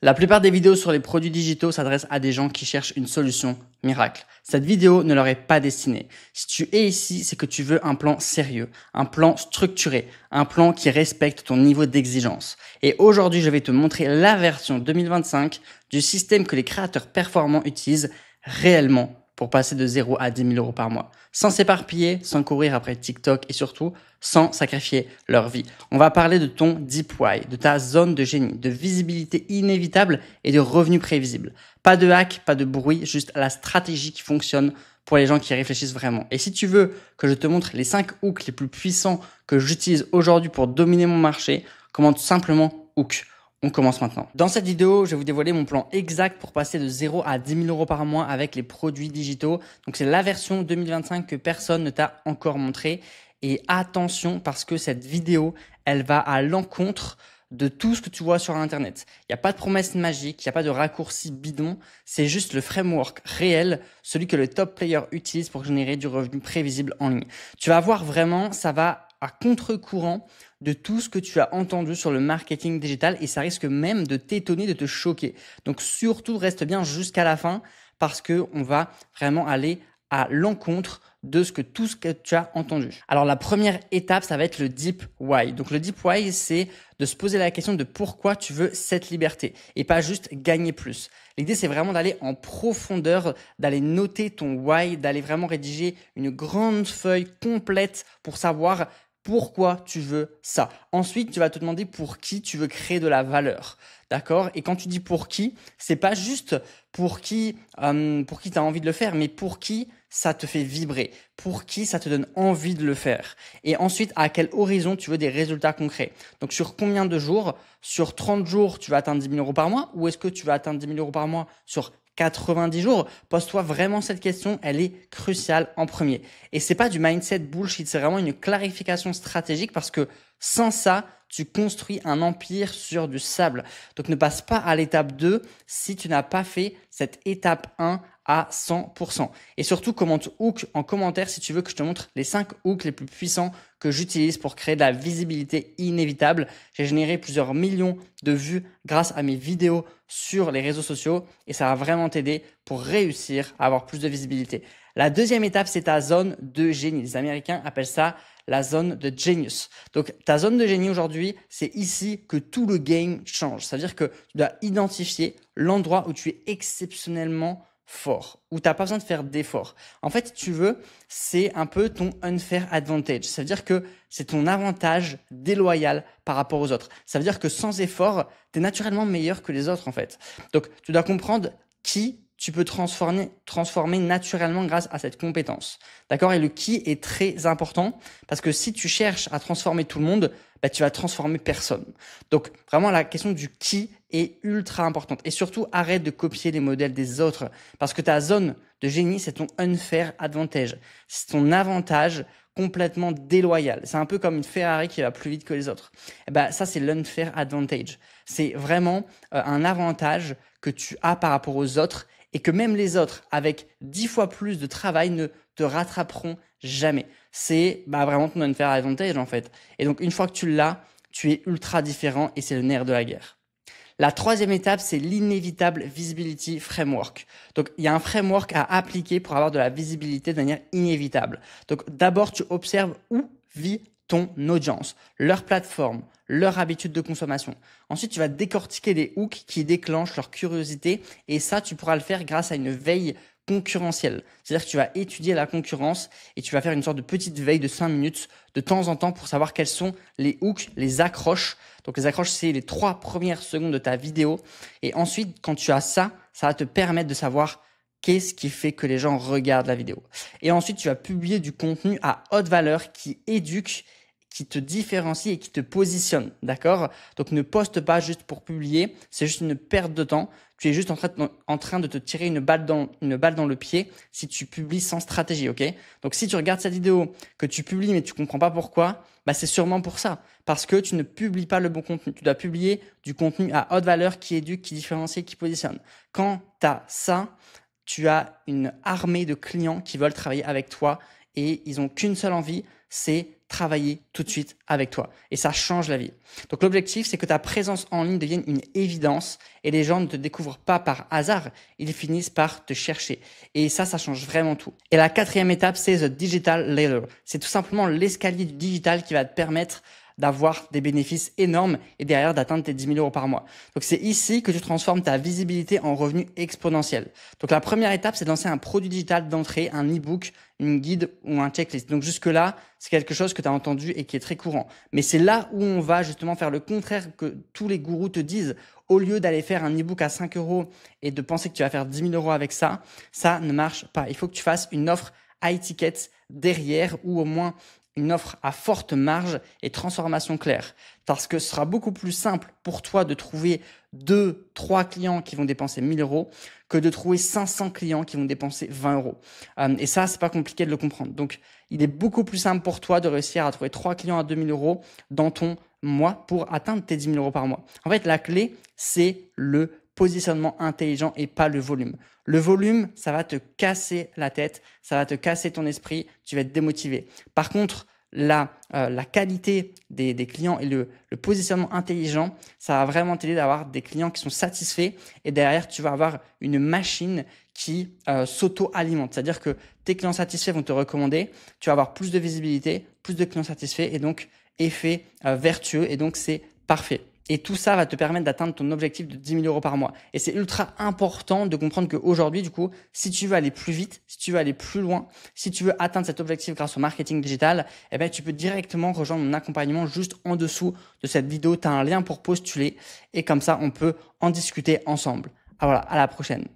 La plupart des vidéos sur les produits digitaux s'adressent à des gens qui cherchent une solution miracle. Cette vidéo ne leur est pas destinée. Si tu es ici, c'est que tu veux un plan sérieux, un plan structuré, un plan qui respecte ton niveau d'exigence. Et aujourd'hui, je vais te montrer la version 2025 du système que les créateurs performants utilisent réellement pour passer de 0 à 10 000 euros par mois, sans s'éparpiller, sans courir après TikTok et surtout sans sacrifier leur vie. On va parler de ton deep why, de ta zone de génie, de visibilité inévitable et de revenus prévisibles. Pas de hack, pas de bruit, juste la stratégie qui fonctionne pour les gens qui réfléchissent vraiment. Et si tu veux que je te montre les 5 hooks les plus puissants que j'utilise aujourd'hui pour dominer mon marché, commande simplement hook. On commence maintenant. Dans cette vidéo, je vais vous dévoiler mon plan exact pour passer de 0 à 10 000 euros par mois avec les produits digitaux. Donc c'est la version 2025 que personne ne t'a encore montré. Et attention parce que cette vidéo, elle va à l'encontre de tout ce que tu vois sur Internet. Il n'y a pas de promesse magique, il n'y a pas de raccourci bidon. C'est juste le framework réel, celui que le top player utilise pour générer du revenu prévisible en ligne. Tu vas voir vraiment, ça va à contre-courant de tout ce que tu as entendu sur le marketing digital et ça risque même de t'étonner, de te choquer. Donc surtout, reste bien jusqu'à la fin parce que on va vraiment aller à l'encontre de tout ce que tu as entendu. Alors la première étape, ça va être le deep why. Donc le deep why, c'est de se poser la question de pourquoi tu veux cette liberté et pas juste gagner plus. L'idée, c'est vraiment d'aller en profondeur, d'aller noter ton why, d'aller vraiment rédiger une grande feuille complète pour savoir pourquoi tu veux ça. Ensuite, tu vas te demander pour qui tu veux créer de la valeur. D'accord? Et quand tu dis pour qui, c'est pas juste pour qui tu as envie de le faire, mais pour qui ça te fait vibrer, pour qui ça te donne envie de le faire. Et ensuite, à quel horizon tu veux des résultats concrets. Donc, sur combien de jours? Sur 30 jours, tu vas atteindre 10 000 euros par mois? Ou est-ce que tu vas atteindre 10 000 euros par mois sur 90 jours? Pose-toi vraiment cette question, elle est cruciale en premier. Et c'est pas du mindset bullshit, c'est vraiment une clarification stratégique parce que sans ça, tu construis un empire sur du sable. Donc ne passe pas à l'étape 2 si tu n'as pas fait cette étape 1 à 100%. Et surtout, commente hook en commentaire si tu veux que je te montre les 5 hooks les plus puissants que j'utilise pour créer de la visibilité inévitable. J'ai généré plusieurs millions de vues grâce à mes vidéos sur les réseaux sociaux et ça va vraiment t'aider pour réussir à avoir plus de visibilité. La deuxième étape, c'est ta zone de génie. Les Américains appellent ça la zone de genius. Donc, ta zone de génie aujourd'hui, c'est ici que tout le game change. C'est-à-dire que tu dois identifier l'endroit où tu es exceptionnellement fort, où tu n'as pas besoin de faire d'efforts. En fait, si tu veux, c'est un peu ton unfair advantage. Ça veut dire que c'est ton avantage déloyal par rapport aux autres. Ça veut dire que sans effort, tu es naturellement meilleur que les autres, en fait. Donc, tu dois comprendre qui tu peux transformer naturellement grâce à cette compétence. D'accord? Et le qui est très important parce que si tu cherches à transformer tout le monde, tu vas transformer personne. Donc, vraiment, la question du qui est ultra importante. Et surtout, arrête de copier les modèles des autres parce que ta zone de génie, c'est ton unfair advantage. C'est ton avantage complètement déloyal. C'est un peu comme une Ferrari qui va plus vite que les autres. Ça, c'est l'unfair advantage. C'est vraiment un avantage que tu as par rapport aux autres et que même les autres, avec 10 fois plus de travail, ne te rattraperont jamais. C'est vraiment ton unfair advantage en fait. Et donc, une fois que tu l'as, tu es ultra différent et c'est le nerf de la guerre. La troisième étape, c'est l'inévitable visibility framework. Donc, il y a un framework à appliquer pour avoir de la visibilité de manière inévitable. Donc, d'abord, tu observes où vit ton audience, leur plateforme, leur habitude de consommation. Ensuite, tu vas décortiquer les hooks qui déclenchent leur curiosité et ça, tu pourras le faire grâce à une veille concurrentielle. C'est-à-dire que tu vas étudier la concurrence et tu vas faire une sorte de petite veille de 5 minutes de temps en temps pour savoir quels sont les hooks, les accroches. Donc les accroches, c'est les 3 premières secondes de ta vidéo. Et ensuite, quand tu as ça, ça va te permettre de savoir qu'est-ce qui fait que les gens regardent la vidéo. Et ensuite, tu vas publier du contenu à haute valeur qui éduque, qui te différencie et qui te positionne, d'accord? Donc, ne poste pas juste pour publier, c'est juste une perte de temps. Tu es juste en train de te tirer une balle dans le pied si tu publies sans stratégie, ok? Donc, si tu regardes cette vidéo, que tu publies mais tu comprends pas pourquoi, c'est sûrement pour ça. Parce que tu ne publies pas le bon contenu. Tu dois publier du contenu à haute valeur qui éduque, qui différencie, qui positionne. Quand tu as ça, tu as une armée de clients qui veulent travailler avec toi et ils ont qu'une seule envie, c'est travailler tout de suite avec toi et ça change la vie. Donc l'objectif, c'est que ta présence en ligne devienne une évidence et les gens ne te découvrent pas par hasard, ils finissent par te chercher. Et ça change vraiment tout. Et la quatrième étape, c'est The Digital Ladder. C'est tout simplement l'escalier du digital qui va te permettre d'avoir des bénéfices énormes et derrière d'atteindre tes 10 000 euros par mois. Donc c'est ici que tu transformes ta visibilité en revenu exponentiel. Donc la première étape, c'est de lancer un produit digital d'entrée, un e-book, une guide ou un checklist. Donc jusque-là, c'est quelque chose que tu as entendu et qui est très courant. Mais c'est là où on va justement faire le contraire que tous les gourous te disent. Au lieu d'aller faire un e-book à 5 euros et de penser que tu vas faire 10 000 euros avec ça, ça ne marche pas. Il faut que tu fasses une offre high ticket derrière ou au moins une offre à forte marge et transformation claire. Parce que ce sera beaucoup plus simple pour toi de trouver 2-3 clients qui vont dépenser 1 000 euros que de trouver 500 clients qui vont dépenser 20 euros. Et ça, c'est pas compliqué de le comprendre. Donc, il est beaucoup plus simple pour toi de réussir à trouver 3 clients à 2 000 euros dans ton mois pour atteindre tes 10 000 euros par mois. En fait, la clé, c'est le positionnement intelligent et pas le volume. Le volume, ça va te casser la tête, ça va te casser ton esprit, tu vas être démotivé. Par contre, la qualité des clients et le positionnement intelligent, ça va vraiment t'aider d'avoir des clients qui sont satisfaits et derrière, tu vas avoir une machine qui s'auto-alimente. C'est-à-dire que tes clients satisfaits vont te recommander, tu vas avoir plus de visibilité, plus de clients satisfaits et donc effet vertueux et donc c'est parfait. Et tout ça va te permettre d'atteindre ton objectif de 10 000 euros par mois. Et c'est ultra important de comprendre qu'aujourd'hui, du coup, si tu veux aller plus vite, si tu veux aller plus loin, si tu veux atteindre cet objectif grâce au marketing digital, eh ben, tu peux directement rejoindre mon accompagnement juste en dessous de cette vidéo. Tu as un lien pour postuler et comme ça, on peut en discuter ensemble. Ah, voilà, à la prochaine.